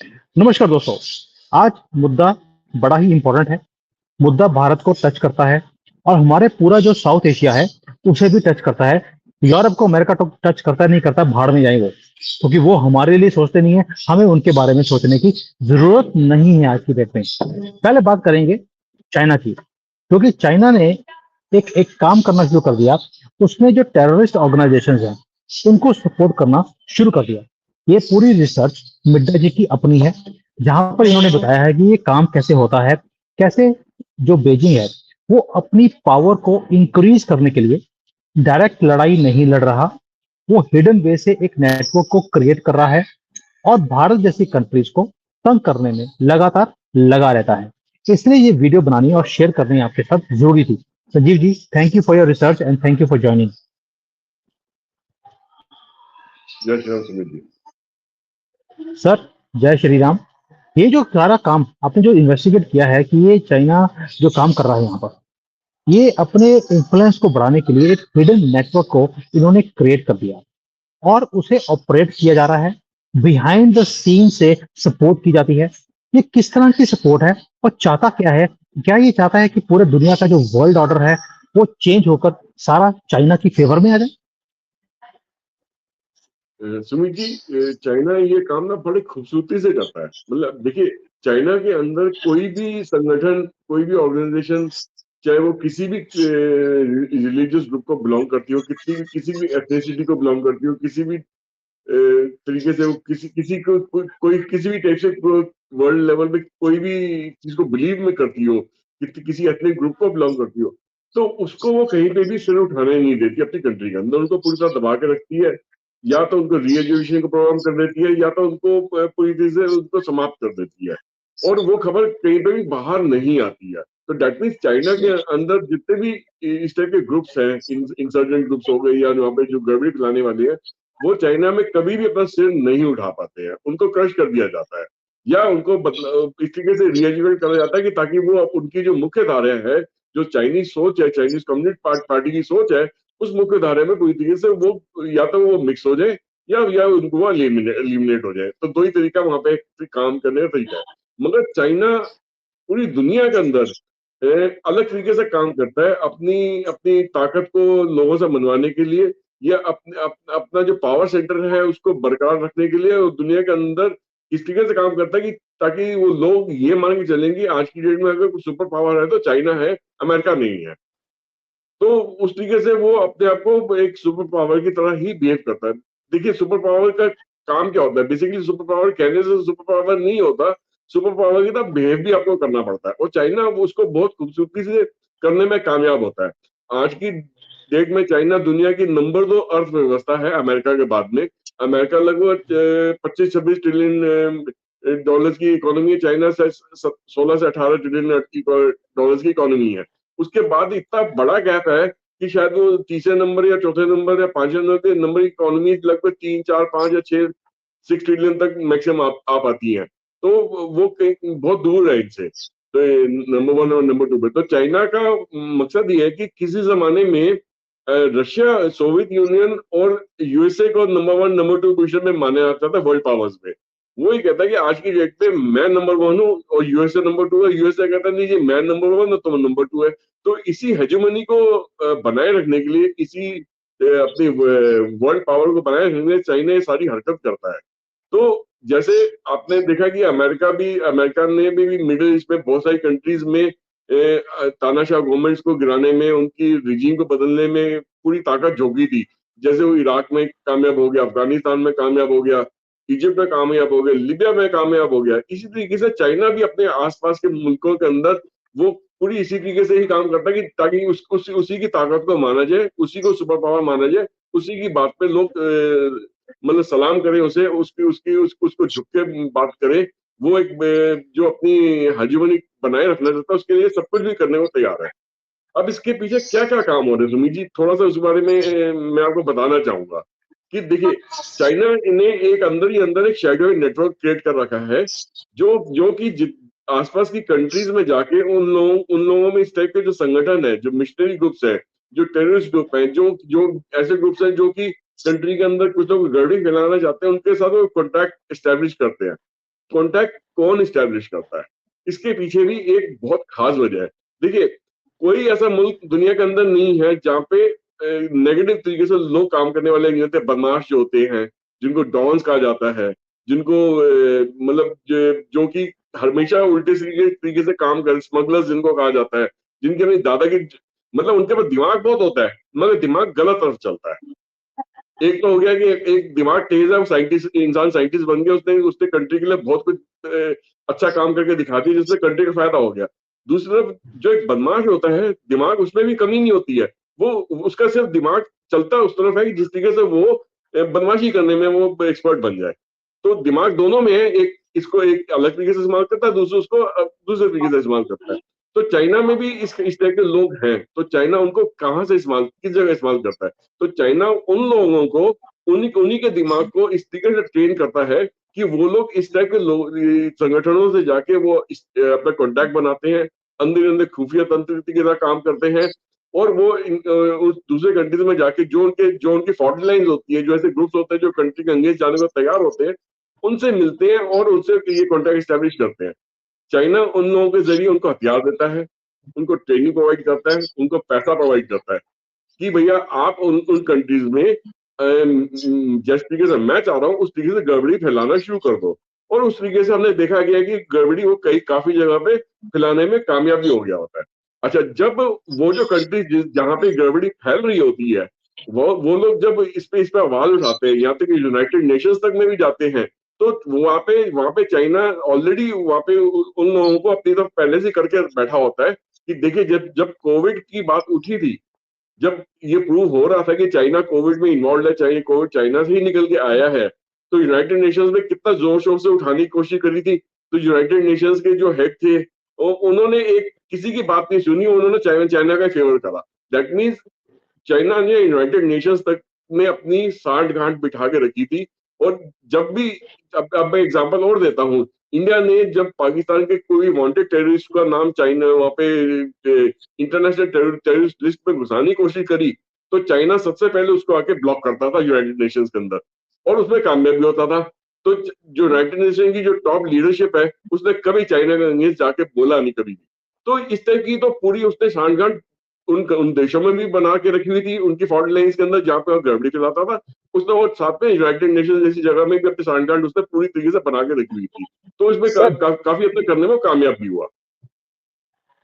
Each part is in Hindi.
नमस्कार दोस्तों। आज मुद्दा बड़ा ही इम्पोर्टेंट है। मुद्दा भारत को टच करता है और हमारे पूरा जो साउथ एशिया है उसे भी टच करता है। यूरोप को अमेरिका तो टच करता नहीं करता, भाड़ में जाए वो, क्योंकि वो हमारे लिए सोचते नहीं है। हमें उनके बारे में सोचने की जरूरत नहीं है आज की डेट में। पहले बात करेंगे चाइना की, क्योंकि चाइना ने एक एक काम करना शुरू कर दिया। उसने जो टेररिस्ट ऑर्गेनाइजेशंस हैं उनको सपोर्ट करना शुरू कर दिया। ये पूरी रिसर्च मिड्डा जी की अपनी है, जहां पर इन्होंने बताया है कि ये काम कैसे होता है, कैसे जो बेजिंग है वो अपनी पावर को इंक्रीज करने के लिए डायरेक्ट लड़ाई नहीं लड़ रहा, वो हिडन वे से एक नेटवर्क को क्रिएट कर रहा है और भारत जैसी कंट्रीज को तंग करने में लगातार लगा रहता है। इसलिए ये वीडियो बनानी और शेयर करनी आपके साथ जरूरी थी। Sanjeev ji, thank you for your research and thank you for joining. जय श्री राम सुमित जी। सर, जय श्री राम। ये जो सारा काम आपने जो इन्वेस्टिगेट किया है कि ये चाइना जो काम कर रहा है यहाँ पर, ये अपने इन्फ्लुएंस को बढ़ाने के लिए एक हिडन नेटवर्क को इन्होंने क्रिएट कर दिया और उसे ऑपरेट किया जा रहा है। बिहाइंड द सीन से सपोर्ट की जाती है। ये किस तरह की सपोर्ट है और चाहता क्या है? क्या ये चाहता है कि पूरे दुनिया का जो वर्ल्ड ऑर्डर है वो चेंज होकर सारा चाइना की फेवर में आ जाए? सुमित जी, चाइना ये काम ना बड़े खूबसूरती से करता है। मतलब देखिए, चाइना के अंदर कोई भी संगठन, कोई भी ऑर्गेनाइजेशन, चाहे वो किसी भी रिलीजियस ग्रुप को बिलोंग करती हो, किसी भी एथनिसिटी को बिलोंग करती हो, किसी भी तरीके से वो किसी किसी को कोई किसी भी टाइप से वर्ल्ड लेवल में कोई भी चीज को बिलीव में करती हो, किसी एथनिक ग्रुप को बिलोंग करती हो, तो उसको वो कहीं पे भी सिर उठाने नहीं देती अपनी कंट्री के अंदर। उनको पूरी तरह दबा के रखती है। या तो उनको री एजुकेशन का प्रोग्राम कर देती है, या तो उनको पूरी तरह से उनको समाप्त कर देती है, और वो खबर कहीं पे भी बाहर नहीं आती है। तो डेट मीन्स चाइना के अंदर जितने भी इस टाइप के ग्रुप्स हैं, इंसर्जेंट ग्रुप्स हो गए या वहाँ पे जो गड़बड़ी फैलाने वाले हैं, वो चाइना में कभी भी अपना सिर नहीं उठा पाते हैं। उनको क्रश कर दिया जाता है, या उनको इस तरीके से रीएजुकेट करा जाता है कि ताकि वो उनकी जो मुख्य धारा है, जो चाइनीज सोच है, चाइनीज कम्युनिस्ट पार्टी की सोच है, उस मुख्य धारे में पूरी तरीके से वो या तो वो मिक्स हो जाए, या उनको वो एलिमिनेट हो जाए। तो दो ही तरीका वहां पे काम करने का तरीका है। मगर चाइना पूरी दुनिया के अंदर अलग तरीके से काम करता है, अपनी अपनी ताकत को लोगों से मनवाने के लिए, या अपना जो पावर सेंटर है उसको बरकरार रखने के लिए। और दुनिया के अंदर इस तरीके से काम करता है कि ताकि वो लोग ये मान के चलेंगे आज की डेट में अगर कोई सुपर पावर है तो चाइना है, अमेरिका नहीं है। तो उस तरीके से वो अपने आप को एक सुपर पावर की तरह ही बिहेव करता है। देखिए, सुपर पावर का काम क्या होता है? बेसिकली सुपर पावर कहने से सुपर पावर नहीं होता, सुपर पावर की तरह बिहेव भी आपको करना पड़ता है, और चाइना वो उसको बहुत खूबसूरती से करने में कामयाब होता है। आज की डेट में चाइना दुनिया की नंबर 2 अर्थव्यवस्था है अमेरिका के बाद में। अमेरिका लगभग 25-26 ट्रिलियन डॉलर्स की इकोनॉमी है, चाइना से 16 से 18 ट्रिलियन डॉलर्स की इकोनॉमी है। उसके बाद इतना बड़ा गैप है कि शायद वो तीसरे नंबर या चौथे नंबर या पांचवें नंबर की इकोनॉमी लगभग 3, 4, 5 या 6 ट्रिलियन तक मैक्सिमम आ पाती है। तो वो बहुत दूर है इनसे, तो नंबर 1 और नंबर 2 पे। तो चाइना का मकसद ये है कि किसी जमाने में रशिया, सोवियत यूनियन और यूएसए को नंबर 1 नंबर 2 पोजीशन में माना जाता था वर्ल्ड पावर्स में। वो ही कहता है कि आज की डेट में मैं नंबर 1 हूँ और यूएसए नंबर 2 है। यूएसए कहता है नहीं जी, मैं नंबर 1 हूँ, तुम नंबर 2 है। तो इसी हेजेमनी को बनाए रखने के लिए, इसी अपनी वर्ल्ड पावर को बनाए रखने के लिए चाइना ये सारी हरकत करता है। तो जैसे आपने देखा कि अमेरिका ने भी मिडिल ईस्ट में बहुत सारी कंट्रीज में तानाशाह गवर्नमेंट्स को गिराने में, उनकी रिजीम को बदलने में पूरी ताकत झोंकी थी। जैसे वो इराक में कामयाब हो गया, अफगानिस्तान में कामयाब हो गया, इजिप्ट में कामयाब हो गया, लीबिया में कामयाब हो गया। इसी तरीके से चाइना भी अपने आसपास के मुल्कों के अंदर वो पूरी इसी तरीके से ही काम करता है कि ताकि उसी की ताकत को माना जाए, उसी को सुपर पावर माना जाए, उसी की बात पे लोग मतलब सलाम करें उसे, उसको झुक के बात करे। वो एक जो अपनी हेजेमनी बनाए रखना चाहता है, उसके लिए सब कुछ भी करने को तैयार है। अब इसके पीछे क्या क्या काम हो रहे हैं सुमीत जी, थोड़ा सा उस बारे में मैं आपको बताना चाहूंगा। कि देखिए, चाइना ने एक अंदर ही अंदर एक शैडो नेटवर्क क्रिएट कर रखा है, जो कि आसपास की कंट्रीज में जाके उन लोगों में इस टाइप के जो संगठन है, जो मिशनरी ग्रुप्स है, जो टेररिस्ट ग्रुप है, जो जो ऐसे ग्रुप्स हैं जो कि कंट्री के अंदर कुछ लोग गड़बड़ी फैलाना चाहते हैं, उनके साथ वो कॉन्टैक्ट स्टैब्लिश करते हैं। कॉन्टैक्ट कौन इस्टेब्लिश करता है, इसके पीछे भी एक बहुत खास वजह है। देखिए, कोई ऐसा मुल्क दुनिया के अंदर नहीं है जहाँ पे नेगेटिव तरीके से लोग काम करने वाले नहीं होते, बदमाश जो होते हैं, जिनको डॉन्स कहा जाता है, जिनको मतलब जो कि हमेशा उल्टे तरीके से काम कर, स्मगलर्स जिनको कहा जाता है, जिनके अपनी दादागिरी, मतलब उनके पास दिमाग बहुत होता है मगर दिमाग गलत तरफ चलता है। एक तो हो गया कि एक दिमाग तेज है, वो साइंटिस्ट, इंसान साइंटिस्ट बन गया, उसने उसने कंट्री के लिए बहुत कुछ अच्छा काम करके दिखा दिया जिससे कंट्री का फायदा हो गया। दूसरी तरफ जो एक बदमाश होता है, दिमाग उसमें भी कमी नहीं होती है, वो उसका सिर्फ दिमाग चलता उस तरफ है कि जिस तरीके से वो बदमाशी करने में वो एक्सपर्ट बन जाए। तो दिमाग दोनों में है, एक इसको एक अलग तरीके से इस्तेमाल करता है, दूसरा उसको दूसरे तरीके से इस्तेमाल करता है। तो चाइना में भी इस तरह के लोग हैं, तो चाइना उनको कहाँ से इस्तेमाल, किस जगह इस्तेमाल करता है, तो चाइना उन लोगों को, उन्हीं उन्हीं के दिमाग को इस तरीके से ट्रेन करता है कि वो लोग इस तरह के संगठनों से जाके वो अपना कॉन्टैक्ट बनाते हैं, अंदर अंदर खुफिया तंत्र की तरह काम करते हैं, और वो उस दूसरे कंट्रीज में जाके जो उनकी फॉल्ट लाइन्स होती है, जो ऐसे ग्रुप्स होते हैं जो कंट्री के अंगेज जाने को तैयार होते हैं, उनसे मिलते हैं और उनसे ये कॉन्टैक्ट स्टैब्लिश करते हैं। चाइना उन लोगों के जरिए उनको हथियार देता है, उनको ट्रेनिंग प्रोवाइड करता है, उनको पैसा प्रोवाइड करता है कि भैया आप उन उन कंट्रीज में जिस तरीके से मैं चाह रहा हूँ उस तरीके से गड़बड़ी फैलाना शुरू कर दो। और उस तरीके से हमने देखा गया कि गड़बड़ी वो कई काफी जगह पे फैलाने में कामयाब भी हो गया होता है। अच्छा, जब वो जो कंट्री जहाँ पे गड़बड़ी फैल रही होती है, वो लोग जब इस पे आवाज उठाते हैं, यहाँ तक यूनाइटेड नेशंस तक में भी जाते हैं, तो वहां पे चाइना ऑलरेडी वहां पे उन लोगों को अपनी तरफ पहले से करके बैठा होता है कि देखिए, जब जब कोविड की बात उठी थी, जब ये प्रूव हो रहा था कि चाइना कोविड में इन्वॉल्व है, चाहे कोविड चाइना से ही निकल के आया है, तो यूनाइटेड नेशंस ने कितना जोर शोर से उठाने की कोशिश करी थी। तो यूनाइटेड नेशंस के जो हेड थे, उन्होंने एक किसी की बात नहीं सुनी, उन्होंने चाइना चाइना का फेवर करा। दैट मीन्स चाइना ने यूनाइटेड नेशंस तक में अपनी साठ गांठ बिठा के रखी थी। और जब भी, अब मैं एग्जांपल और देता हूँ, इंडिया ने जब पाकिस्तान के कोई वांटेड टेररिस्ट का नाम चाइना वहां पे इंटरनेशनल टेररिस्ट लिस्ट में घुसाने की कोशिश करी, तो चाइना सबसे पहले उसको आके ब्लॉक करता था यूनाइटेड नेशंस के अंदर, और उसमें कामयाब भी होता था। तो जो यूनाइटेड नेशन की जो टॉप लीडरशिप है, उसने कभी चाइना के अगेंस्ट जाके बोला नहीं कभी भी। तो इस तरह की तो पूरी उसने सांठगांठ उन देशों में भी बना के रखी हुई थी, उनकी फॉरेन लाइन्स के अंदर जहाँ पे गड़बड़ी फैलाता था उसने, और साथ में यूनाइटेड नेशन जैसी जगह में भी अपनी सांठगांठ उसने पूरी तरीके से बना के रखी हुई थी। तो इसमें सर काफी हद तक करने में कामयाब भी हुआ।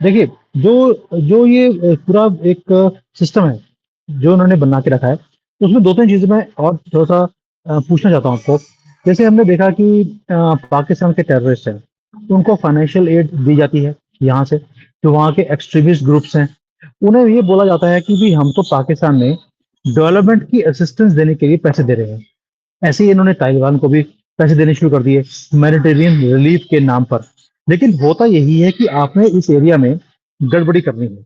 देखिए, जो जो ये पूरा एक सिस्टम है जो उन्होंने बना के रखा है, उसमें दो तीन चीजें मैं और थोड़ा सा पूछना चाहता हूँ आपको। जैसे हमने देखा कि पाकिस्तान के टेररिस्ट हैं, उनको फाइनेंशियल एड दी जाती है यहाँ से, जो वहाँ के एक्सट्रीमिस्ट ग्रुप्स हैं, उन्हें ये बोला जाता है कि भी हम तो पाकिस्तान में डेवलपमेंट की असिस्टेंस देने के लिए पैसे दे रहे हैं। ऐसे ही इन्होंने तालिबान को भी पैसे देने शुरू कर दिए ह्यूमैनिटेरियन रिलीफ के नाम पर। लेकिन होता यही है कि आपने इस एरिया में गड़बड़ी करनी है।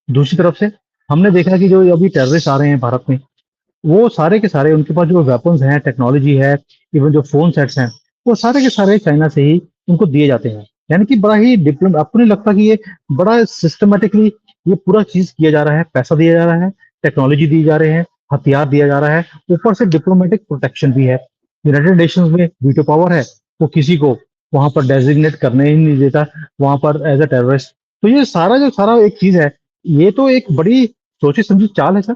दूसरी तरफ से हमने देखा कि जो अभी टेररिस्ट आ रहे हैं भारत में, वो सारे के सारे उनके पास जो वेपन्स हैं, टेक्नोलॉजी है, इवन जो फोन सेट्स हैं, वो सारे के सारे चाइना से ही उनको दिए जाते हैं। यानी कि बड़ा ही डिप्लोम आपको नहीं लगता कि ये बड़ा सिस्टमेटिकली ये पूरा चीज किया जा रहा है, पैसा दिया जा रहा है, टेक्नोलॉजी दी जा रहे हैं, हथियार दिया जा रहा है, ऊपर से डिप्लोमेटिक प्रोटेक्शन भी है। यूनाइटेड नेशंस में वीटो पावर है, वो किसी को वहां पर डेजिग्नेट करने ही नहीं देता वहां पर एज अ टेररिस्ट। तो ये सारा जो सारा एक चीज है, ये तो एक बड़ी सोची समझी चाल है सर।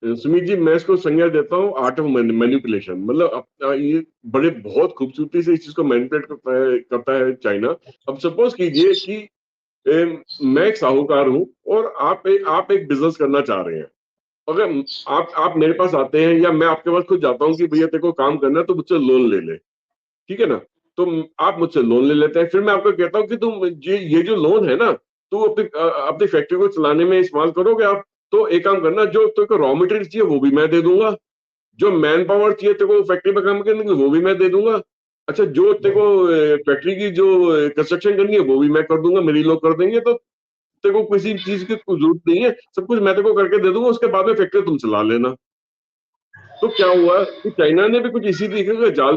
सुमित जी, मैं इसको संज्ञा देता हूँ आर्ट ऑफ मैनिपुलेशन। मतलब ये बड़े बहुत खूबसूरती से इस चीज को मैनिपुलेट करता है चाइना। अब सपोज कीजिए कि मैं एक साहूकार हूं और आप एक बिजनेस करना चाह रहे हैं। अगर आप मेरे पास आते हैं या मैं आपके पास खुद जाता हूँ कि भैया तेरे को काम करना है तो मुझसे लोन ले ले, ठीक है ना। तो आप मुझसे लोन ले लेते हैं, फिर मैं आपको कहता हूँ कि तुम ये जो लोन है ना, तू अपनी फैक्ट्री को चलाने में इस्तेमाल करोगे आप। तो एक काम करना, जो तेरे को रॉ मटेरियल चाहिए वो भी मैं दे दूंगा, जो मैन पावर चाहिए तेरे को फैक्ट्री में काम करने की वो भी मैं दे दूंगा। अच्छा, जो तेरे को फैक्ट्री की जो कंस्ट्रक्शन करनी है वो भी मैं कर दूंगा, मेरी लोग कर देंगे। तो तेरे को किसी चीज की कोई जरूरत नहीं है, सब कुछ मैं तेरे को करके दे दूंगा, उसके बाद में फैक्ट्री तुम चला लेना। तो क्या हुआ कि चाइना ने भी कुछ इसी तरीके का जाल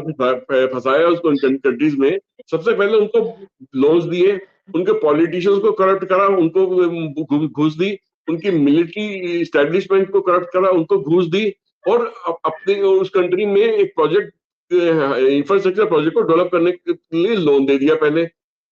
फंसाया उसको कंट्रीज में। सबसे पहले उनको लोन्स दिए, उनके पॉलिटिशियंस को करप्ट करा, उनको घूस दी, उनकी मिलिट्री स्टैब्लिशमेंट को करप्ट करा, उनको घूस दी, और अपने उस कंट्री में एक प्रोजेक्ट इंफ्रास्ट्रक्चर प्रोजेक्ट को डेवलप करने के लिए लोन दे दिया पहले,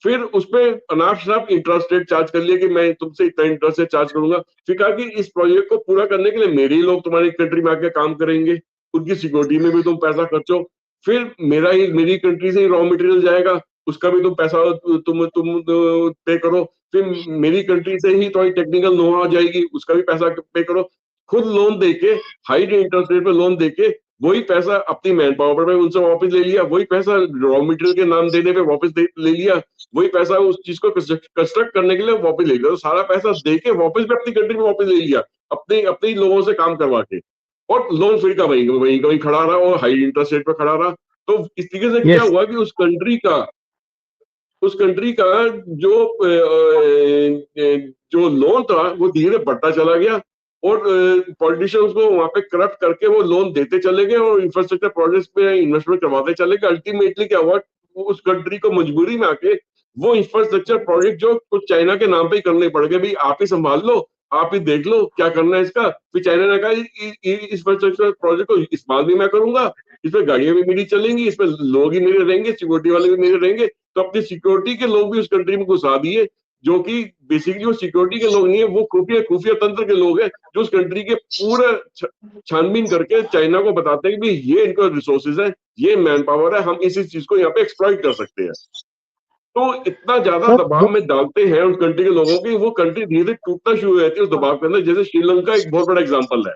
फिर उसपे अनाप शनाप इंटरेस्ट रेट चार्ज कर लिया कि मैं तुमसे इतना इंटरेस्ट रेट चार्ज करूंगा, फिर कहा कि इस प्रोजेक्ट को पूरा करने के लिए मेरे ही लोग तुम्हारी कंट्री में आके काम करेंगे, उनकी सिक्योरिटी में भी तुम पैसा खर्चो, फिर मेरी कंट्री से ही रॉ मटेरियल जाएगा, उसका भी तुम पैसा तुम पे करो, फिर मेरी कंट्री से ही थोड़ी टेक्निकल नो आ जाएगी, उसका भी पैसा पे करो, खुद लोन देके, हाई इंटरेस्ट रेट पे लोन देके, वही पैसा अपनी मैन पावर पे उनसे वापस ले लिया, वही पैसा रॉ मटेरियल के नाम देने पे वापस ले लिया, वही पैसा उस चीज को कंस्ट्रक्ट करने के लिए वापस ले लिया, तो सारा पैसा दे के वापस भी अपनी कंट्री में वापस ले लिया, अपने अपने ही लोगों से काम करवा के, और लोन फ्री का वहीं वहीं का वहीं खड़ा रहा और हाई इंटरेस्ट रेट पे खड़ा रहा। तो इस तरीके से क्या यस। हुआ कि उस कंट्री का जो लोन था वो धीरे बढ़ता चला गया, और पॉलिटिशियंस को वहां पे करप्ट करके वो लोन देते चले गए और इंफ्रास्ट्रक्चर प्रोजेक्ट्स पे इन्वेस्टमेंट करवाते चले गए। अल्टीमेटली क्या हुआ, उस कंट्री को मजबूरी में आके वो इंफ्रास्ट्रक्चर प्रोजेक्ट जो कुछ चाइना के नाम पे ही करने पड़ गए, भाई आप ही संभाल लो, आप ही देख लो क्या करना है इसका। फिर चाइना ने कहा इंफ्रास्ट्रक्चर प्रोजेक्ट को इस्तेमाल भी मैं करूंगा, इसमें गाड़ियां भी मेरी चलेंगी, इसमें लोग ही मेरे रहेंगे, सिक्योरिटी वाले भी मेरे रहेंगे, तो अपनी सिक्योरिटी के लोग भी उस कंट्री में घुसा दिए, जो कि बेसिकली वो सिक्योरिटी के लोग नहीं है, वो खुफिया खुफिया तंत्र के लोग हैं, जो उस कंट्री के पूरा छानबीन करके चाइना को बताते हैं कि भाई ये इनका रिसोर्सेज है, ये मैन पावर है, हम इसी चीज को यहाँ पे एक्सप्लॉइट कर सकते हैं। तो इतना ज्यादा सर दबाव में डालते हैं उस कंट्री के लोगों की, वो कंट्री धीरे धीरे टूटना शुरू हो जाती है उस दबाव के अंदर। जैसे श्रीलंका एक बहुत बड़ा एग्जाम्पल है,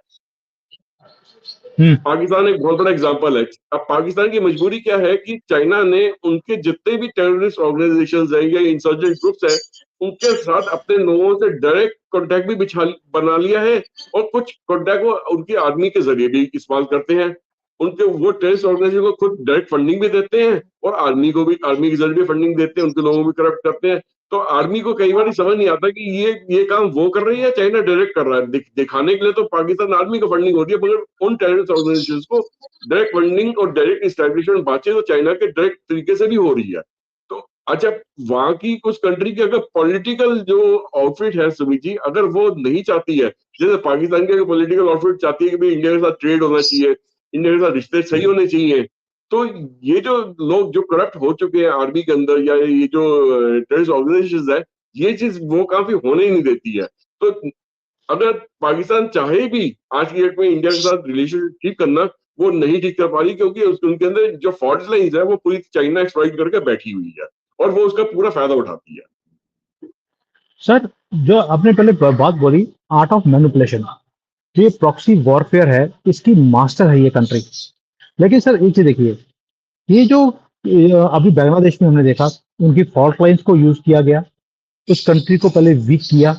हम्म पाकिस्तान एक बहुत बड़ा एग्जाम्पल है। अब पाकिस्तान की मजबूरी क्या है कि चाइना ने उनके जितने भी टेररिस्ट ऑर्गेनाइजेशंस है या इंसर्जेंट ग्रुप्स है, उनके साथ अपने लोगों से डायरेक्ट कांटेक्ट भी बना लिया है, और कुछ कांटेक्ट वो उनकी आर्मी के जरिए भी इस्तेमाल करते हैं। उनके वो टेररिस्ट ऑर्गेनाइजेशन को खुद डायरेक्ट फंडिंग भी देते हैं, और आर्मी के जरिए भी फंडिंग देते हैं, उनके लोगों को भी करप्ट करते हैं। तो आर्मी को कई बार समझ नहीं आता कि ये काम वो कर रही है, चाइना डायरेक्ट कर रहा है। दिखाने के लिए तो पाकिस्तान आर्मी को फंडिंग हो रही है, मगर उन टेररिस्ट ऑर्गेनाइजेशन को डायरेक्ट फंडिंग और डायरेक्ट इस्टेब्लिशमेंट बातचीत तो चाइना के डायरेक्ट तरीके से भी हो रही है। तो अच्छा, वहां की उस कंट्री की अगर पॉलिटिकल जो आउटफिट है सुमित जी, अगर वो नहीं चाहती है, जैसे पाकिस्तान की पॉलिटिकल आउटफिट चाहती है कि भाई इंडिया के साथ ट्रेड होना चाहिए, इंडिया के साथ रिश्ते सही होने चाहिए, तो ये जो लोग जो करप्ट हो चुके हैं आर्मी के अंदर, या ये जो टेररिस्ट ऑर्गेनाइजेशन है, ये चीज वो काफी होने ही नहीं देती है। तो अगर पाकिस्तान चाहे भी आज की डेट में इंडिया के साथ रिलेशन ठीक करना, वो नहीं ठीक कर पा रही, क्योंकि उनके अंदर जो फॉल्ट लाइंस है वो पूरी चाइना एक्सप्लॉइट करके बैठी हुई है, और वो उसका पूरा फायदा उठाती है। सर, जो आपने पहले बात बोली, आर्ट ऑफ मैनिपुलेशन, ये प्रॉक्सी वॉरफेयर है, इसकी मास्टर है ये कंट्री। लेकिन सर एक चीज देखिए, ये जो अभी बांग्लादेश में हमने देखा, उनकी फॉल्ट लाइंस को यूज किया गया, उस कंट्री को पहले वीक किया,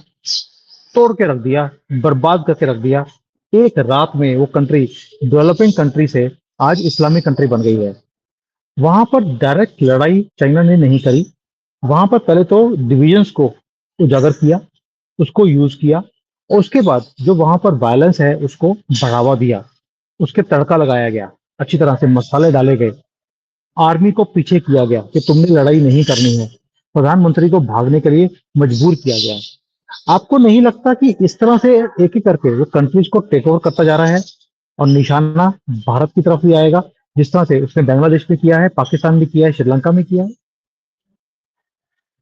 तोड़ के रख दिया, बर्बाद करके रख दिया। एक रात में वो कंट्री डेवलपिंग कंट्री से आज इस्लामिक कंट्री बन गई है। वहां पर डायरेक्ट लड़ाई चाइना ने नहीं करी, वहां पर पहले तो डिविजन्स को उजागर किया, उसको यूज किया, और उसके बाद जो वहां पर वायलेंस है उसको बढ़ावा दिया, उसके तड़का लगाया गया, अच्छी तरह से मसाले डाले गए, आर्मी को पीछे किया गया कि तुमने लड़ाई नहीं करनी है, प्रधानमंत्री को भागने के लिए मजबूर किया गया। आपको नहीं लगता कि इस तरह से एक एक करके वो कंट्रीज को टेक ओवर करता जा रहा है, और निशाना भारत की तरफ भी आएगा, जिस तरह से उसने बांग्लादेश में किया है, पाकिस्तान में किया है, श्रीलंका में किया है?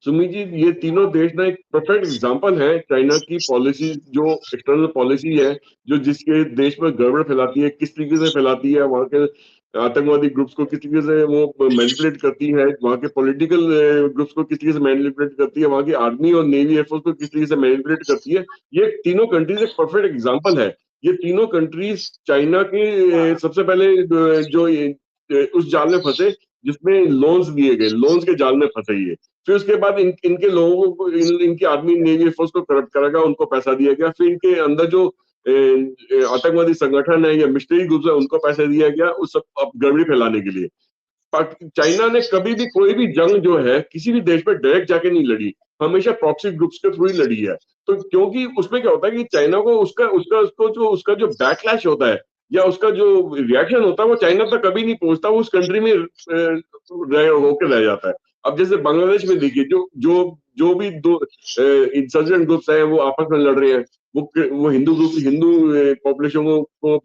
सुमित जी, ये तीनों देश ना एक परफेक्ट एग्जांपल है चाइना की पॉलिसी, जो एक्सटर्नल पॉलिसी है, जो जिसके देश में गड़बड़ फैलाती है, किस तरीके से फैलाती है, वहां के आतंकवादी ग्रुप्स को किस तरीके से वो मैनिपुलेट करती है, वहां के पॉलिटिकल ग्रुप्स को किस तरीके से मैनिपुलेट करती है, वहां की आर्मी और नेवी एयरफोर्स को किस तरीके से मैनिपुलेट करती है। ये तीनों कंट्रीज एक परफेक्ट एग्जाम्पल है। ये तीनों कंट्रीज चाइना के सबसे पहले उस जाल में फंसे जिसमें लोन्स दिए गए, लोन्स के जाल में फंसे ये। फिर उसके बाद इनके लोगों को, इनकी आर्मी नेवी फोर्स को करप्ट करा गया, उनको पैसा दिया गया। फिर इनके अंदर जो आतंकवादी संगठन है या मिलिट्री ग्रुप्स है, उनको पैसा दिया गया उस सब गड़बड़ी फैलाने के लिए। चाइना ने कभी भी कोई भी जंग जो है किसी भी देश पे डायरेक्ट जाके नहीं लड़ी, हमेशा प्रॉक्सी ग्रुप्स के थ्रू ही लड़ी है। तो क्योंकि उसमें क्या होता है कि चाइना को उसका जो बैकलैश होता है या उसका जो रिएक्शन होता है, वो चाइना तक कभी नहीं पहुंचता, वो उस कंट्री में होकर रह जाता है। अब जैसे बांग्लादेश में देखिए, जो जो जो भी दो इंसर्जेंट ग्रुप्स हैं वो आपस में लड़ रहे हैं, वो हिंदू ग्रुप, हिंदू पॉपुलेशन को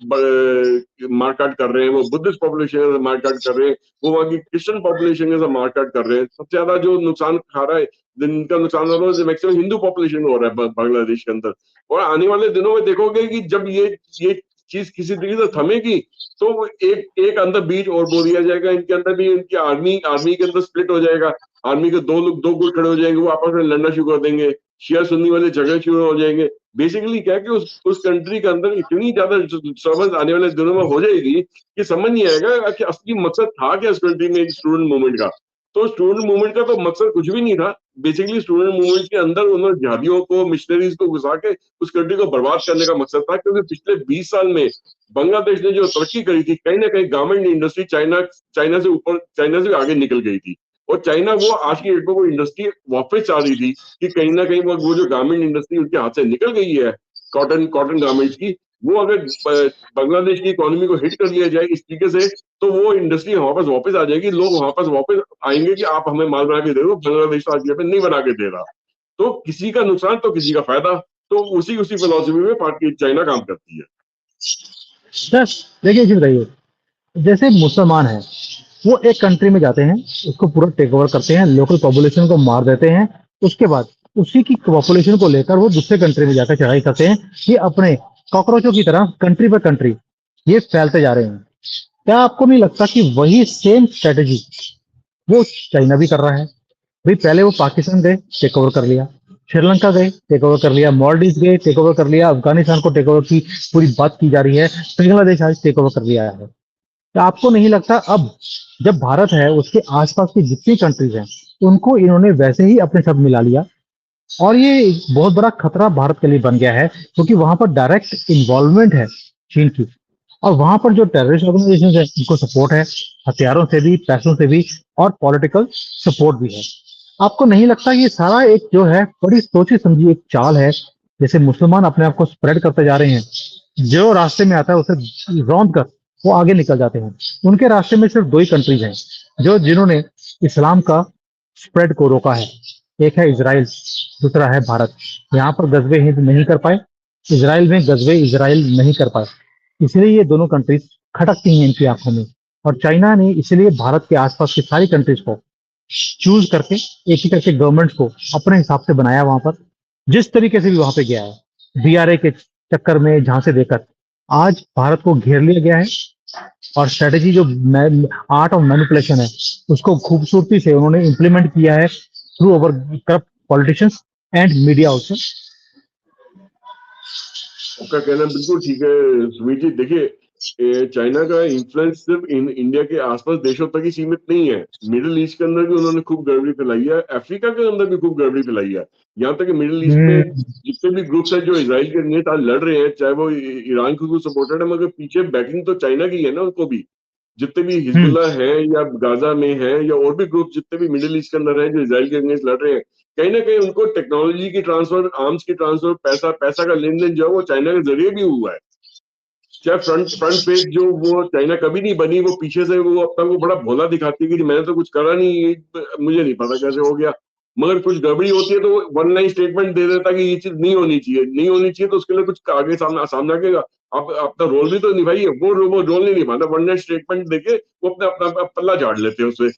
मारकाट कर रहे हैं, वो बुद्धिस्ट पॉपुलेशन का मारकाट कर रहे हैं, वो वहाँ की क्रिश्चियन पॉपुलेशन का मारकाट कर रहे हैं। सबसे ज्यादा जो नुकसान खा रहा है, जिनका नुकसान हो रहा है, मैक्सिमम हिंदू पॉपुलेशन हो रहा है बांग्लादेश के अंदर। और आने वाले दिनों में देखोगे कि जब ये चीज किसी तरीके से थमेगी, तो एक एक अंदर बीज और बो दिया जाएगा, इनके अंदर भी, इनकी आर्मी आर्मी के अंदर स्प्लिट हो जाएगा। आर्मी के दो लोग, दो गुट खड़े हो जाएंगे, वो आपस में लड़ना शुरू कर देंगे, शिया सुन्नी वाले झगड़े शुरू हो जाएंगे। बेसिकली क्या है कि उस कंट्री के अंदर इतनी ज्यादा डिस्टर्बेंस आने वाले दिनों में हो जाएगी कि समझ नहीं आएगा कि असली मकसद था क्या इस कंट्री में स्टूडेंट मूवमेंट का। तो स्टूडेंट मूवमेंट का तो मकसद कुछ भी नहीं था। बेसिकली स्टूडेंट मूवमेंट के अंदर उन्होंने जिहादियों को, मिशनरीज को घुसा के उस कंट्री को बर्बाद करने का मकसद था, क्योंकि पिछले 20 साल में बांग्लादेश ने जो तरक्की करी थी, कहीं ना कहीं गारमेंट इंडस्ट्री चाइना चाइना से ऊपर, चाइना से आगे निकल गई थी। और चाइना वो आज की डेट में वो इंडस्ट्री वापस चाह रही थी कि कहीं ना कहीं वो जो गारमेंट इंडस्ट्री उनके हाथ से निकल गई है, कॉटन कॉटन गारमेंट्स की, वो अगर बांग्लादेश की इकोनॉमी को हिट कर लिया जाए इस तरीके से, तो वो इंडस्ट्री वापस वापस आ जाएगी, लोग वापस वापस आएंगे कि आप हमें माल बना के दे दो, बांग्लादेश तो आज की डेट में नहीं बना के दे रहा। तो किसी का नुकसान तो किसी का फायदा। तो उसी उसी फिलोसफी में पार्टी चाइना काम करती है। सर देखिए जी, बताइए, जैसे मुसलमान हैं, वो एक कंट्री में जाते हैं, उसको पूरा टेक ओवर करते हैं, लोकल पॉपुलेशन को मार देते हैं। उसके बाद उसी की पॉपुलेशन को लेकर वो दूसरे कंट्री में जाकर चढ़ाई करते हैं। ये अपने कॉकरोचों की तरह कंट्री पर कंट्री ये फैलते जा रहे हैं। क्या आपको नहीं लगता कि वही सेम स्ट्रेटेजी वो चाइना भी कर रहा है? भाई पहले वो पाकिस्तान गए, टेक ओवर कर लिया, श्रीलंका गए, टेक ओवर कर लिया, मॉलडीव गए, टेक ओवर कर लिया, अफगानिस्तान को टेक ओवर की पूरी बात की जा रही है, बांग्लादेश आज टेक ओवर कर लिया है। तो आपको नहीं लगता अब जब भारत है, उसके आसपास की जितनी कंट्रीज हैं, उनको इन्होंने वैसे ही अपने साथ मिला लिया, और ये एक बहुत बड़ा खतरा भारत के लिए बन गया है, क्योंकि वहां पर डायरेक्ट इन्वॉल्वमेंट है चीन की, और वहां पर जो टेररिस्ट ऑर्गेनाइजेशन है उनको सपोर्ट है, हथियारों से भी, पैसों से भी, और पॉलिटिकल सपोर्ट भी है। आपको नहीं लगता ये सारा एक जो है बड़ी सोची समझी एक चाल है? जैसे मुसलमान अपने आप को स्प्रेड करते जा रहे हैं, जो रास्ते में आता है उसे रौंद कर वो आगे निकल जाते हैं। उनके रास्ते में सिर्फ दो ही कंट्रीज हैं जो जिन्होंने इस्लाम का स्प्रेड को रोका है, एक है इसराइल, दूसरा है भारत। यहाँ पर गजबे हिंद नहीं कर पाए, इसराइल में गजबे इसराइल नहीं कर पाए, इसलिए ये दोनों कंट्रीज खटकती हैं इनकी आंखों में। और चाइना ने इसलिए भारत के आसपास की सारी कंट्रीज को चूज करके एक ही करके गवर्नमेंट को अपने हिसाब से बनाया वहां पर, जिस तरीके से भी वहां पे गया है, डीआरए के चक्कर में झांसे देकर आज भारत को घेर लिया गया है। और स्ट्रेटेजी जो आर्ट ऑफ मैनिपुलेशन है, उसको खूबसूरती से उन्होंने इम्प्लीमेंट किया है through our corrupt politicians and media also. आपका कहना बिल्कुल ठीक है सुमीत जी। देखिए, चाइना का इन्फ्लुएंस सिर्फ इंडिया के आसपास देशों तक ही सीमित नहीं है। मिडिल ईस्ट के अंदर भी उन्होंने खूब गड़बड़ी फैलाई है, अफ्रीका के अंदर भी खूब गड़बड़ी फैलाई है। यहाँ तक कि मिडिल ईस्ट में जितने भी ग्रुप्स हैं जो इसराइल के अगेंस्ट आज लड़ रहे हैं, चाहे वो ईरान को सपोर्टेड है, मगर पीछे बैकिंग तो चाइना की है ना उनको भी। जितने भी हिजबुल्ला है या गाजा में है या और भी ग्रुप जितने भी मिडिल ईस्ट के अंदर है जो इसराइल के अगेंस्ट लड़ रहे हैं, कहीं ना कहीं उनको टेक्नोलॉजी की ट्रांसफर, आर्म्स की ट्रांसफर, पैसा पैसा का लेन देन जो है वो चाइना के जरिए भी हुआ है। चाहे फ्रंट फ्रंट पेज जो वो चाइना कभी नहीं बनी, वो पीछे से वो अपना को बड़ा भोला दिखाती है कि मैंने तो कुछ करा नहीं, मुझे नहीं पता कैसे हो गया। मगर कुछ गड़बड़ी होती है तो वन लाइन स्टेटमेंट दे देता कि ये चीज नहीं होनी चाहिए, नहीं होनी चाहिए, तो उसके लिए कुछ आगे सामना सामना के आप अपना रोल भी तो निभाइए। वो रोल नहीं निभाना, वन लाइन स्टेटमेंट देके वो अपना अपना पल्ला झाड़ लेते हैं उससे।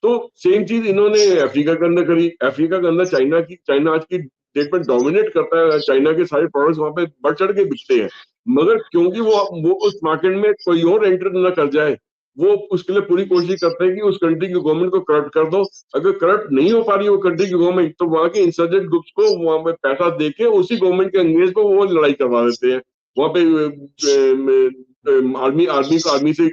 तो सेम चीज इन्होंने अफ्रीका के अंदर करी। अफ्रीका के अंदर चाइना आज की डेट में डोमिनेट करता है, चाइना के सारे प्रोडक्ट्स वहां पे बढ़ चढ़ के बिकते हैं। मगर क्योंकि वो उस मार्केट में कोई और एंटर ना कर जाए, वो उसके लिए पूरी कोशिश करते हैं कि उस कंट्री की गवर्नमेंट को करप्ट कर दो। अगर करप्ट नहीं हो पा रही वो कंट्री की गवर्नमेंट, तो वहां के इंसर्जेंट ग्रुप्स को वहां पे पैसा देके उसी गवर्नमेंट के अंग्रेज को वो लड़ाई करवा देते हैं। वहां पे आर्मी से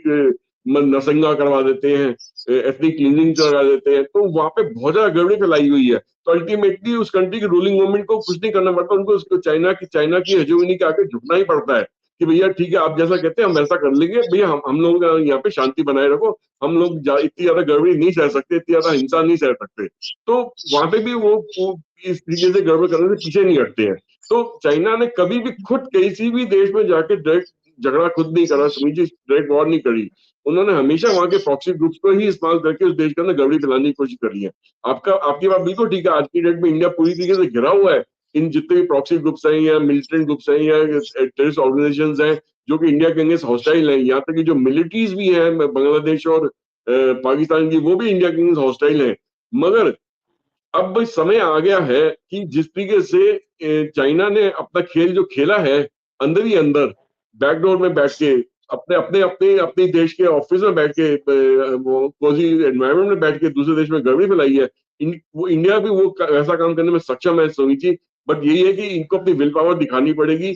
नरसंगा करवा देते हैं, एथनिक क्लीनिंग करा देते हैं। तो वहां पे बहुत ज्यादा गड़बड़ी फैलाई हुई है। तो अल्टीमेटली उस कंट्री की रूलिंग गवर्नमेंट को कुछ नहीं करना पड़ता, उनको उसको चाइना की हेजेमनी के आगे झुकना ही पड़ता है कि भैया ठीक है, आप जैसा कहते हैं हम वैसा कर लेंगे, भैया हम लोग यहाँ पे शांति बनाए रखो, हम लोग इतनी ज्यादा गड़बड़ी नहीं सह सकते, इतनी ज्यादा हिंसा नहीं सह सकते। तो वहां पे भी वो इस तरीके से गड़बड़ करने से पीछे नहीं हटते हैं। तो चाइना ने कभी भी खुद किसी भी देश में जाके डायरेक्ट झगड़ा खुद नहीं करा, सुमित जी, डायरेक्ट वॉर नहीं करी। उन्होंने हमेशा वहां के प्रॉक्सी ग्रुप्स को ही इस्तेमाल करके उस देश के अंदर गड़बड़ी फैलाने की कोशिश करी है। आपकी बात बिल्कुल ठीक है। आज की डेट में इंडिया पूरी तरीके से घिरा हुआ है इन जितने भी प्रॉक्सी ग्रुप्स हैं या मिलिटेंट ग्रुप्स हैं या टेररिस्ट ऑर्गेनाइजेशंस हैं जो कि इंडिया के अगेंस्ट हॉस्टाइल हैं। यहाँ तक कि जो मिलिट्रीज भी हैं बांग्लादेश और पाकिस्तान की, वो भी इंडिया के अगेंस्ट हॉस्टाइल हैं। मगर अब समय आ गया है कि जिस तरीके से चाइना ने अपना खेल जो खेला है अंदर ही अंदर बैकडोर में बैठ के अपने अपने अपने अपने देश के ऑफिस में बैठ के वो कोजी एनवायरनमेंट में बैठ के दूसरे देश में गड़बड़ी फैलाई है। वो इंडिया भी वो ऐसा काम करने में सक्षम है सोनीची। बट यही है कि इनको अपनी विल पावर दिखानी पड़ेगी।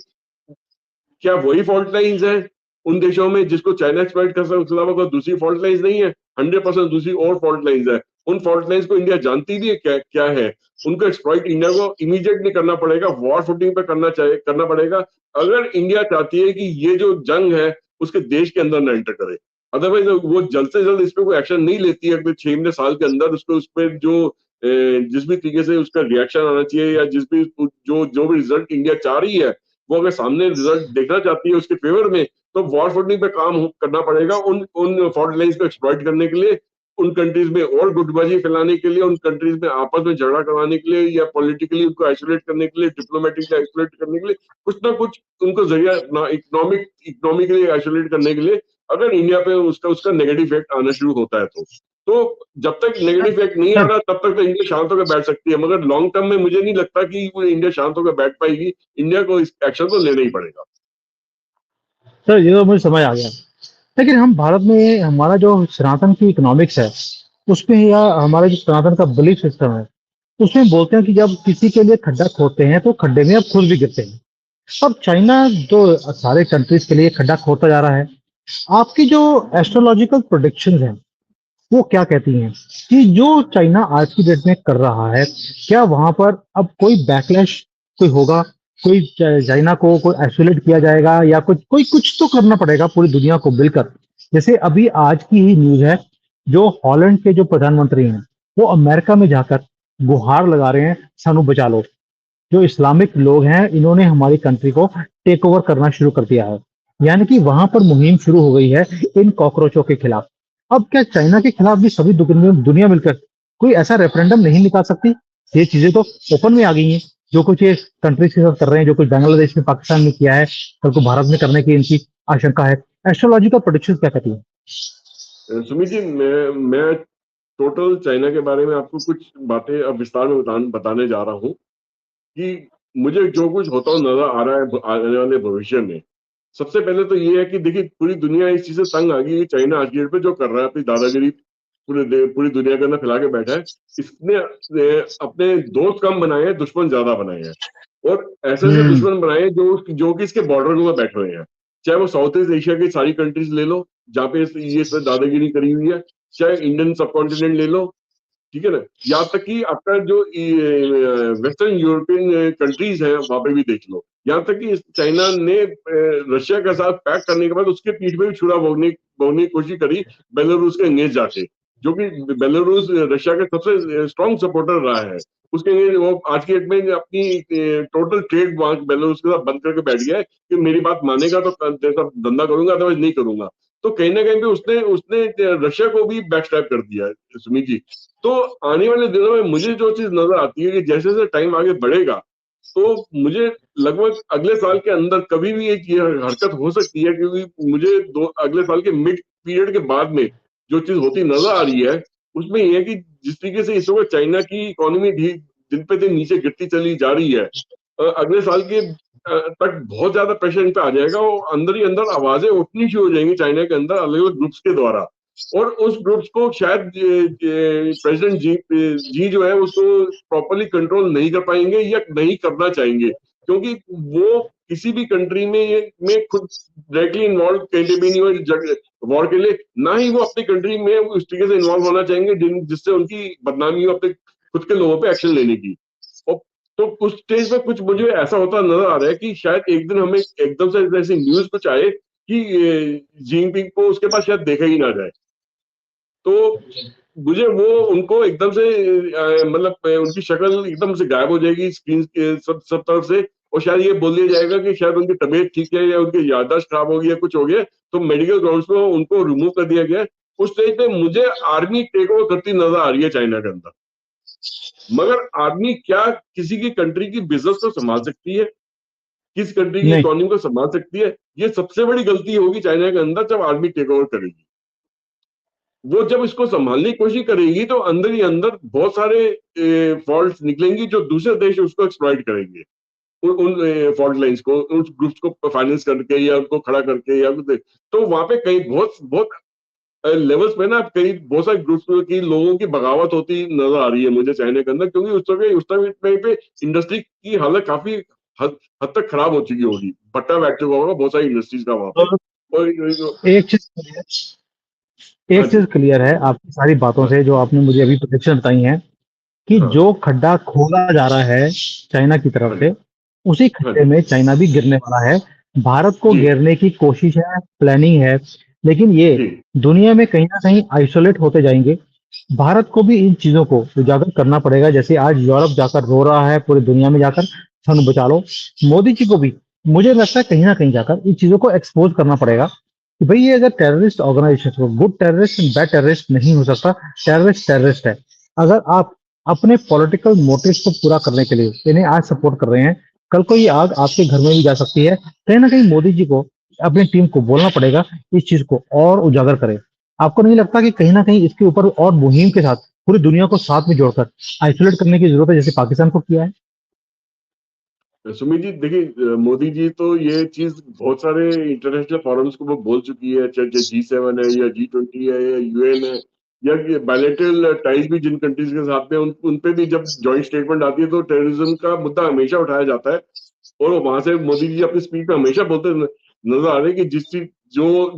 क्या वही फॉल्ट लाइन्स है उन देशों में जिसको चाइना एक्सप्लॉइट कर सकता है, उसके अलावा कोई दूसरी फॉल्ट लाइन्स नहीं है? 100% दूसरी और फॉल्ट लाइन्स है। उन फॉल्ट लाइन्स को इंडिया जानती भी है क्या है। उनको एक्सप्लॉइट इंडिया को इमीडिएटली करना पड़ेगा, वॉर फुटिंग पे करना पड़ेगा अगर इंडिया चाहती है कि ये जो जंग है उसके देश के अंदर न एंटर करे। अदरवाइज वो जल्द से जल्द इस पर कोई एक्शन नहीं लेती है अगले 6 महीने साल के अंदर, उसको उस पर जो जिस भी तरीके से उसका रिएक्शन आना चाहिए या जिस भी जो भी रिजल्ट इंडिया चाह रही है वो अगर सामने रिजल्ट देखना चाहती है उसके फेवर में, तो वॉर फंडिंग पे काम करना पड़ेगा उन उन फॉल्ट लाइन्स को एक्सप्लॉइट करने के लिए, उन कंट्रीज में और गुटबाजी फैलाने के लिए, उन कंट्रीज में आपस में झगड़ा करवाने के लिए या पॉलिटिकली उनको आइसोलेट करने के लिए, डिप्लोमेटिकली आइसोलेट करने के लिए, कुछ ना कुछ उनको जरिया इकोनॉमिकली आइसोलेट करने के लिए अगर इंडिया पे उसका उसका नेगेटिव इफेक्ट आना शुरू होता है तो जब तक नेगेटिव इफेक्ट नहीं आ सर रहा तब तक तो इंडिया शांत होकर बैठ सकती है। मगर लॉन्ग टर्म में मुझे नहीं लगता कि वो इंडिया शांत होकर बैठ पाएगी। इंडिया को इस एक्शन तो लेना ही पड़ेगा। सर ये तो मुझे समझ आ गया। लेकिन हम भारत में हमारा जो सनातन की इकोनॉमिक्स है उसमें या हमारा जो सनातन का बिलीफ सिस्टम है उसमें बोलते हैं कि जब किसी के लिए खड्डा खोदते हैं तो खड्डे में अब खुद भी गिरते हैं। अब चाइना जो सारे कंट्रीज के लिए खड्डा खोदता जा रहा है, आपकी जो एस्ट्रोलॉजिकल प्रोडिक्शंस हैं वो क्या कहती हैं कि जो चाइना आज की डेट में कर रहा है, क्या वहां पर अब कोई बैकलैश कोई होगा? कोई चाइना को कोई आइसोलेट किया जाएगा या कुछ तो करना पड़ेगा पूरी दुनिया को मिलकर। जैसे अभी आज की ही न्यूज है, जो हॉलैंड के जो प्रधानमंत्री हैं वो अमेरिका में जाकर गुहार लगा रहे हैं, सानू बचा लो। जो इस्लामिक लोग हैं इन्होंने हमारी कंट्री को टेक ओवर करना शुरू कर दिया है। यानी कि वहां पर मुहिम शुरू हो गई है इन कॉकरोचों के खिलाफ। अब क्या चाइना के खिलाफ भी सभी दुनिया मिलकर कोई ऐसा रेफरेंडम नहीं निकाल सकती? ये चीजें तो ओपन में आ गई हैं। जो कुछ ये कंट्रीज के साथ कर रहे हैं, जो कुछ बांग्लादेश में पाकिस्तान में किया है, कल को भारत में करने की इनकी आशंका है। एस्ट्रोलॉजिकल प्रोडिक्शन क्या कहती है? सुमित जी, मैं टोटल चाइना के बारे में आपको कुछ बातें अब विस्तार में बताने जा रहा हूँ कि मुझे जो कुछ होता हुआ नजर आ रहा है आने वाले भविष्य में। सबसे पहले तो ये है कि देखिए पूरी दुनिया इस चीज से तंग आ गई है। चाइना आज की डेट पे जो कर रहा है अपनी दादागिरी पूरी दुनिया के अंदर फैला के बैठा है। इसने अपने दोस्त कम बनाए हैं, दुश्मन ज्यादा बनाए हैं। और ऐसे ऐसे हम्म। दुश्मन बनाए हैं जो कि इसके बॉर्डर में बैठे हुए हैं। चाहे वो साउथ ईस्ट एशिया की सारी कंट्रीज ले लो जहाँ पे ये दादागिरी करी हुई है, चाहे इंडियन सब कॉन्टिनेंट ले लो, ठीक है ना, यहाँ तक कि आपका जो वेस्टर्न यूरोपियन कंट्रीज हैं वहां पे भी देख लो। यहाँ तक कि चाइना ने रशिया के साथ पैक करने के बाद उसके पीठ पे भी छुरा भोगने भोगने की कोशिश करी बेलारूस के अंगेज जाके, जो कि बेलारूस रशिया का सबसे स्ट्रॉन्ग सपोर्टर रहा है। उसके अंगेज वो आज की डेट में अपनी टोटल ट्रेड बेलारूस के साथ बंद करके बैठ गया है कि मेरी बात मानेगा तो तेरे साथ धंधा करूंगा, अदरवाइज नहीं करूंगा। तो कहीं ना कहीं पे उसने उसने रशिया को भी बैकस्टैप कर दिया है सुमित जी। तो आने वाले दिनों में मुझे जो चीज नजर आती है कि जैसे जैसे टाइम आगे बढ़ेगा तो मुझे लगभग अगले साल के अंदर कभी भी एक ये हरकत हो सकती है, क्योंकि मुझे अगले साल के मिड पीरियड के बाद में जो चीज होती नजर आ रही है उसमें यह है कि जिस तरीके से इस वक्त चाइना की इकोनॉमी दिन पे दिन नीचे गिरती चली जा रही है, अगले साल के तक बहुत ज्यादा प्रेशर इन पे आ जाएगा और अंदर ही अंदर आवाजें उठनी शुरू हो जाएंगी चाइना के अंदर अलग अलग ग्रुप्स के द्वारा। और उस ग्रुप्स को शायद प्रेसिडेंट जी जो है उसको प्रॉपरली कंट्रोल नहीं कर पाएंगे या नहीं करना चाहेंगे, क्योंकि वो किसी भी कंट्री में खुद डायरेक्टली इन्वॉल्व कहीं भी नहीं हुए वॉर के लिए, ना ही वो अपनी कंट्री में उस तरीके से इन्वॉल्व होना चाहेंगे जिससे उनकी बदनामी हो अपने खुद के लोगों पे एक्शन लेने की। और तो उस स्टेज पे कुछ मुझे ऐसा होता नजर आ रहा है कि शायद एक दिन हमें एकदम से ऐसी न्यूज कुछ आए कि जिनपिंग को उसके पास शायद देखा ही ना जाए। तो मुझे वो उनको एकदम से मतलब उनकी शक्ल एकदम से गायब हो जाएगी स्क्रीन के सब सब तरफ से। और शायद ये बोल दिया जाएगा कि शायद उनकी तबीयत ठीक है या उनकी याददाश्त खराब हो गई या कुछ हो गया, तो मेडिकल ग्राउंड्स पे उनको रिमूव कर दिया गया है। उस स्टेज पे मुझे आर्मी टेक ओवर करती नजर आ रही है चाइना के अंदर। मगर आर्मी क्या किसी की कंट्री की बिजनेस को संभाल सकती है, किस कंट्री की नहीं। इकोनॉमी को संभाल सकती है? ये सबसे बड़ी गलती होगी चाइना के अंदर जब आर्मी टेक ओवर करेगी। वो जब इसको संभालने की कोशिश करेगी तो अंदर ही अंदर बहुत सारे फॉल्ट निकलेंगी जो दूसरे देश उसको एक्सप्लॉइट करेंगे। उन फॉल्ट लाइंस को, उन ग्रुप्स को फाइनेंस करके या उनको खड़ा करके या कुछ। तो वहां पे कई बहुत बहुत लेवल्स पे ना कई बहुत सारे ग्रुप्स की लोगों की बगावत होती नजर आ रही है मुझे चाइना के अंदर, क्योंकि उस टाइम पे इंडस्ट्री की हालत काफी हद तक खराब हो चुकी होगी। पट्टा बैठ चुका होगा बहुत सारी इंडस्ट्रीज का वहां पे। तो और एक चीज हाँ एक जी। चीज क्लियर है आपकी सारी बातों हाँ से, जो आपने मुझे अभी प्रोडिक्शन बताई है, कि हाँ जो खड्डा खोदा जा रहा है चाइना की हाँ तरफ जी। से, उसी हाँ खड्डे जी। में चाइना भी गिरने वाला है। भारत को जी। घेरने की कोशिश है, प्लानिंग है, लेकिन ये जी। दुनिया में कहीं ना कहीं आइसोलेट होते जाएंगे। भारत को भी इन चीजों को उजागर करना पड़ेगा, जैसे आज यूरोप जाकर रो रहा है पूरी दुनिया में जाकर, संघ बचा लो। मोदी जी को भी मुझे लगता है कहीं ना कहीं जाकर इन चीजों को एक्सपोज करना पड़ेगा कि भाई ये अगर टेररिस्ट ऑर्गेनाइजेशन हो, good terrorist and bad terrorist नहीं हो सकता। टेररिस्ट टेररिस्ट है। अगर आप अपने पॉलिटिकल मोटिव्स को पूरा करने के लिए इन्हें आज सपोर्ट कर रहे हैं, कल को ये आग आपके घर में भी जा सकती है। कहीं ना कहीं मोदी जी को अपनी टीम को बोलना पड़ेगा इस चीज को और उजागर करे। आपको नहीं लगता कि कहीं ना कहीं इसके ऊपर और मुहिम के साथ पूरी दुनिया को साथ में जोड़कर आइसोलेट करने की जरूरत है, जैसे पाकिस्तान को किया है? सुमित जी देखिए, मोदी जी तो ये चीज बहुत सारे इंटरनेशनल फोरम्स को वो बोल चुकी है, चाहे G7 है या G20 है या यूएन है या बायलैटरल टाइज भी जिन कंट्रीज के साथ में उन पे भी जब जॉइंट स्टेटमेंट आती है तो टेररिज्म का मुद्दा हमेशा उठाया जाता है। और वहां से मोदी जी अपनी स्पीच में हमेशा बोलते नजर आ रहे हैं कि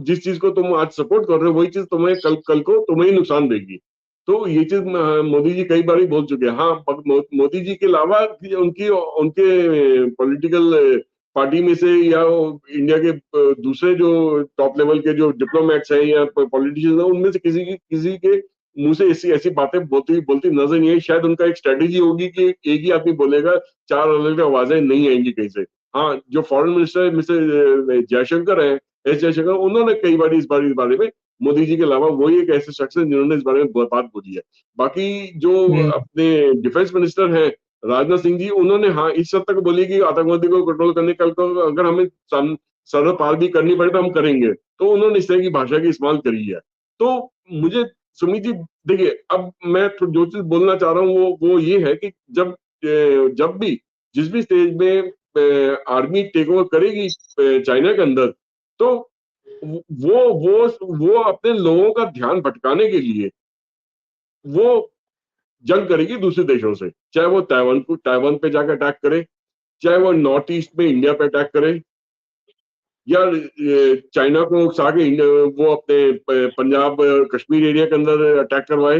जिस चीज को तुम आज सपोर्ट कर रहे हो वही चीज तुम्हें कल को तुम्हें ही नुकसान देगी। तो ये चीज मोदी जी कई बार ही बोल चुके हैं। हाँ, मोदी जी के अलावा उनकी उनके पॉलिटिकल पार्टी में से या इंडिया के दूसरे जो टॉप लेवल के जो डिप्लोमेट्स हैं या पॉलिटिशियंस हैं उनमें से किसी के मुंह से ऐसी ऐसी बातें बोलती बोलती नजर नहीं आई। शायद उनका एक स्ट्रेटेजी होगी कि एक ही आदमी बोलेगा, चार अलग अलग आवाजें नहीं आएंगी कहीं से। हाँ, जो फॉरेन मिनिस्टर मिस्टर जयशंकर है, जयशंकर, उन्होंने कई बार इस बारे में मोदी जी के अलावा वही एक ऐसे शख्स है जिन्होंने इस बारे में बात बोली है। बाकी जो हम्म। अपने डिफेंस मिनिस्टर हैं राजनाथ सिंह जी, उन्होंने हाँ इस हद तक बोली कि आतंकवादी को कंट्रोल करने कल को अगर हमें सरहद पार भी करनी पड़े तो हम करेंगे। तो उन्होंने इस तरह की भाषा की इस्तेमाल करी है। तो मुझे सुमित जी देखिए, अब मैं जो चीज बोलना चाह रहा हूँ वो ये है कि जब भी जिस भी स्टेज में आर्मी टेक ओवर करेगी चाइना के अंदर, तो वो अपने लोगों का ध्यान भटकाने के लिए वो जंग करेगी दूसरे देशों से। चाहे वो ताइवान पे जाकर अटैक करे, चाहे वो नॉर्थ ईस्ट में इंडिया पे अटैक करे, या चाइना को उकसा के वो अपने पंजाब कश्मीर एरिया के अंदर अटैक करवाए।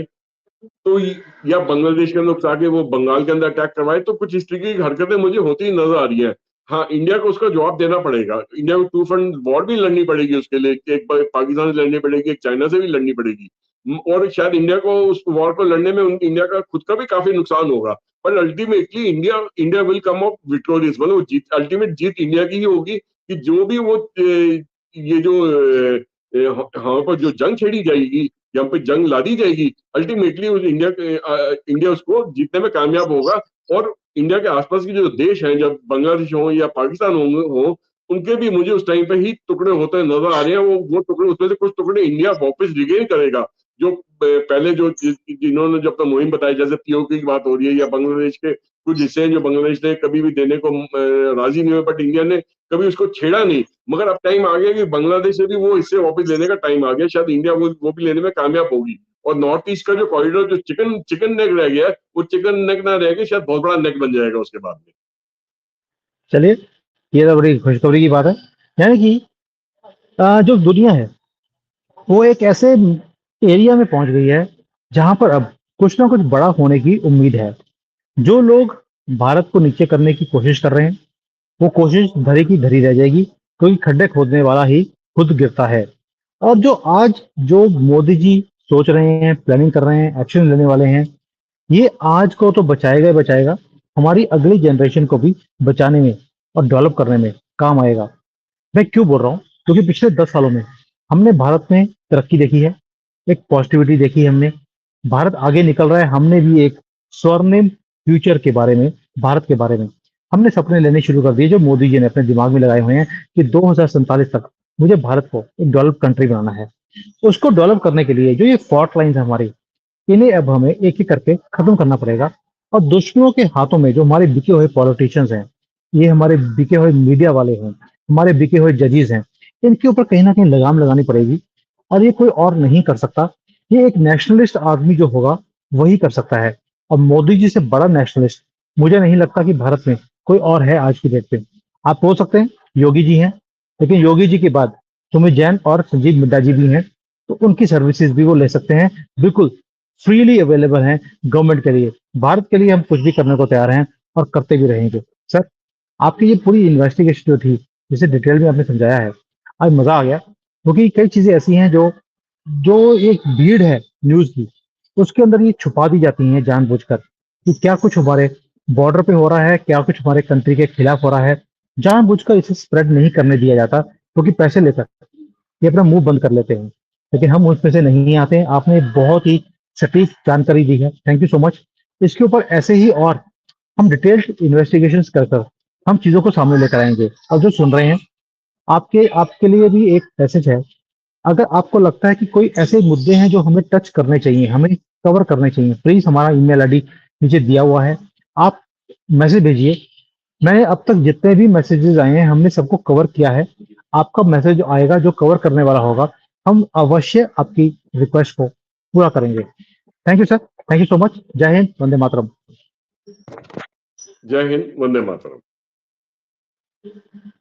तो या बांग्लादेश के अंदर उकसा के वो बंगाल के अंदर अटैक करवाए। तो कुछ इस तरीके की हरकतें मुझे होती नजर आ रही हैं। हाँ, इंडिया को उसका जवाब देना पड़ेगा। इंडिया को टू फ्रंट वॉर भी लड़नी पड़ेगी उसके लिए, एक पाकिस्तान से लड़नी पड़ेगी, एक चाइना से भी लड़नी पड़ेगी। और शायद इंडिया को उस वॉर को लड़ने में इंडिया का खुद का भी काफी नुकसान होगा। पर ultimately India India will come out victorious. मतलब जीत, अल्टीमेट जीत इंडिया की ही होगी कि जो भी वो ये जो यहाँ पर जो जंग छेड़ी जाएगी, यहाँ पे जंग ला दी जाएगी, अल्टीमेटली उस इंडिया उसको जीतने में कामयाब होगा। और इंडिया के आसपास के जो देश हैं, जब बांग्लादेश हो या पाकिस्तान हो, उनके भी मुझे उस टाइम पे ही टुकड़े होते नजर आ रहे हैं। वो टुकड़े, उसमें से कुछ टुकड़े इंडिया वापस रिगेन करेगा। जो पहले जो जिन्होंने जब तक मुहिम बताई, जैसे पीओके की बात हो रही है, या बांग्लादेश के कुछ हिस्से हैं जो बांग्लादेश ने कभी भी देने को राजी नहीं हुए, बट इंडिया ने कभी उसको छेड़ा नहीं। मगर अब टाइम आ गया कि बांग्लादेश से भी वो हिस्से वापस लेने का टाइम आ गया। शायद इंडिया वो भी लेने में कामयाब होगी। और नॉर्थ ईस्ट का जो कॉरिडोर, जो चिकन नेक रह गया है, वो चिकन नेक ना रह के शायद बहुत बड़ा नेक बन जाएगा उसके बाद में। चलिए, ये तो बड़ी खुशखबरी की बात है। यानी कि जो दुनिया है वो एक ऐसे एरिया में पहुंच गई है जहां पर अब कुछ ना कुछ बड़ा होने की उम्मीद है। जो लोग भारत को नीचे करने की कोशिश कर रहे हैं, वो कोशिश धरी की धरी रह जाएगी, क्योंकि खड्डे खोदने वाला ही खुद गिरता है। और जो मोदी जी सोच रहे हैं, प्लानिंग कर रहे हैं, एक्शन लेने वाले हैं, ये आज को तो बचाएगा ही बचाएगा, हमारी अगली जनरेशन को भी बचाने में और डेवलप करने में काम आएगा। मैं क्यों बोल रहा हूँ? क्योंकि पिछले 10 सालों में हमने भारत में तरक्की देखी है, एक पॉजिटिविटी देखी है हमने। भारत आगे निकल रहा है, हमने भी एक स्वर्णिम फ्यूचर के बारे में, भारत के बारे में हमने सपने लेने शुरू कर दिए, जो मोदी जी ने अपने दिमाग में लगाए हुए हैं कि 2047 तक मुझे भारत को एक डेवलप कंट्री बनाना है। उसको डेवलप करने के लिए जो ये फॉल्ट लाइन्स है हमारी, इन्हें अब हमें एक-एक करके खत्म करना पड़ेगा। और दुश्मनों के हाथों में जो हमारे बिके हुए पॉलिटिशियंस हैं, ये हमारे बिके हुए मीडिया वाले हैं, हमारे बिके हुए जजेस हैं, इनके ऊपर कहीं न कहीं लगाम लगानी पड़ेगी। और ये कोई और नहीं कर सकता। ये एक नेशनलिस्ट आदमी जो होगा, वही कर सकता है। और मोदी जी से बड़ा नेशनलिस्ट मुझे नहीं लगता कि भारत में कोई और है आज की डेट पे। आप बोल सकते हैं योगी जी हैं, लेकिन योगी जी के बाद सुमित जैन और संजीव मिड्ढा जी भी हैं, तो उनकी सर्विसेज भी वो ले सकते हैं। बिल्कुल फ्रीली अवेलेबल हैं गवर्नमेंट के लिए। भारत के लिए हम कुछ भी करने को तैयार हैं और करते भी रहेंगे। सर, आपकी ये पूरी इन्वेस्टिगेशन जो थी, जिसे डिटेल में आपने समझाया है, आज मजा आ गया। क्योंकि कई चीजें ऐसी हैं जो जो एक भीड़ है न्यूज की, उसके अंदर ये छुपा दी जाती हैं जानबूझकर कि क्या कुछ हमारे बॉर्डर पे हो रहा है, क्या कुछ हमारे कंट्री के खिलाफ हो रहा है। जानबूझकर इसे स्प्रेड नहीं करने दिया जाता, क्योंकि पैसे लेकर ये अपना मुंह बंद कर लेते हैं। लेकिन हम उसमें से नहीं आते हैं। आपने बहुत ही सटीक जानकारी दी है, थैंक यू सो मच। इसके ऊपर ऐसे ही और हम डिटेल्ड इन्वेस्टिगेशंस कर कर हम चीजों को सामने लेकर आएंगे। और जो सुन रहे हैं, आपके आपके लिए भी एक मैसेज है। अगर आपको लगता है कि कोई ऐसे मुद्दे हैं जो हमें टच करने चाहिए, हमें कवर करने चाहिए, प्लीज हमारा ईमेल आईडी नीचे दिया हुआ है, आप मैसेज भेजिए। मैंने अब तक जितने भी मैसेजेस आए हैं, हमने सबको कवर किया है। आपका मैसेज आएगा जो कवर करने वाला होगा, हम अवश्य आपकी रिक्वेस्ट को पूरा करेंगे। Thank you sir, thank you so much. जय हिंद, वंदे मातरम। जय हिंद, वंदे मातरम।